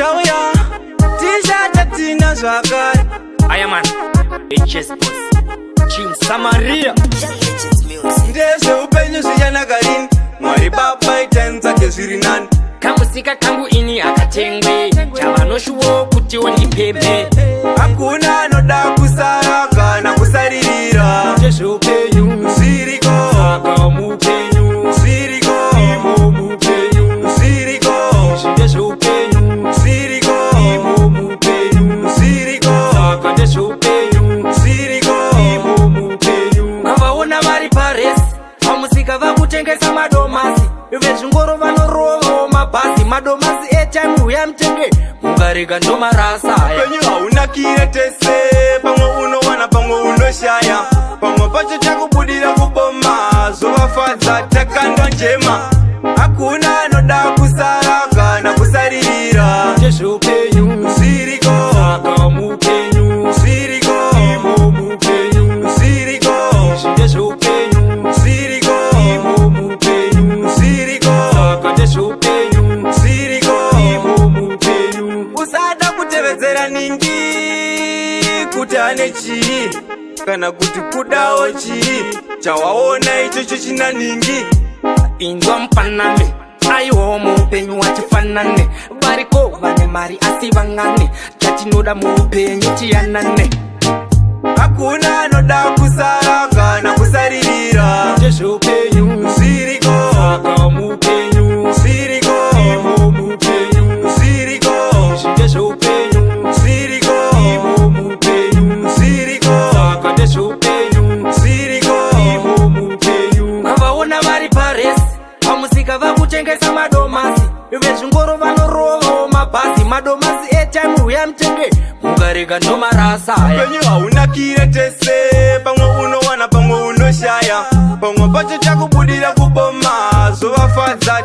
tauya tishata tina zvakare. Aya man, HS Boss Chim Samaria ndezveupenyu zvichanaka rini. Mwari baba itaenza kezviri nani. Kamusika kangu ini akatengwe chavanoshuwo kuti ondipembe. Hakuna anoda kusara kana kusaririra. Ndezveupenyu zviriko saka mupenyu zviriko imo mupenyu zviriko ndezveupenyu zviriko imo mupenyu zviriko saka ndezveupenyu zviriko imo mupenyu. Kavaona vari paresi pamusika vakutengesa madomasi, vezvingoro vanorovawo mabhazi. Madomasi etime uya mutenge mukarega ndomarasa. upenyu haunakire tese, pamwe unowana pamwe unoshaya, pamwe pacho chakubudira kuboma zovafadza takandwa njema. Hakuna anoda kusara kana kusaririra. Ndezveupenyu zviriko saka mupenyu zviriko imo mupenyu zviriko ndezveupenyu zviriko imo mupenyu zviriko saka ndezveupenyu zviriko imo mupenyu. usada kutevedzera ningi kuti ane chii kana kuti kudawo chii. Chawaona ichocho china ningi. Inzwa mufanane aiwo muupenyu wachifanane. Variko vane mari asi vangane, chatinoda muupenyu tiyanane. Hakuna anoda kusara kana kusaririra. Ndezveupenyu zviriko saka mupenyu zviriko imo mupenyu zviriko ndezveupenyu zviriko imo mupenyu zviriko saka ndezveupenyu zviriko imo mupenyu. Kavaona vari paresi pamusika vakutengesa madomasi, vezvingoro vanorovawo mabhazi. Madomasi etime uya mutenge mukarega ndomarasa. upenyu haunakire tese, pamwe unowana pamwe unoshaya, pamwe pacho chakubudira kuboma zovafadza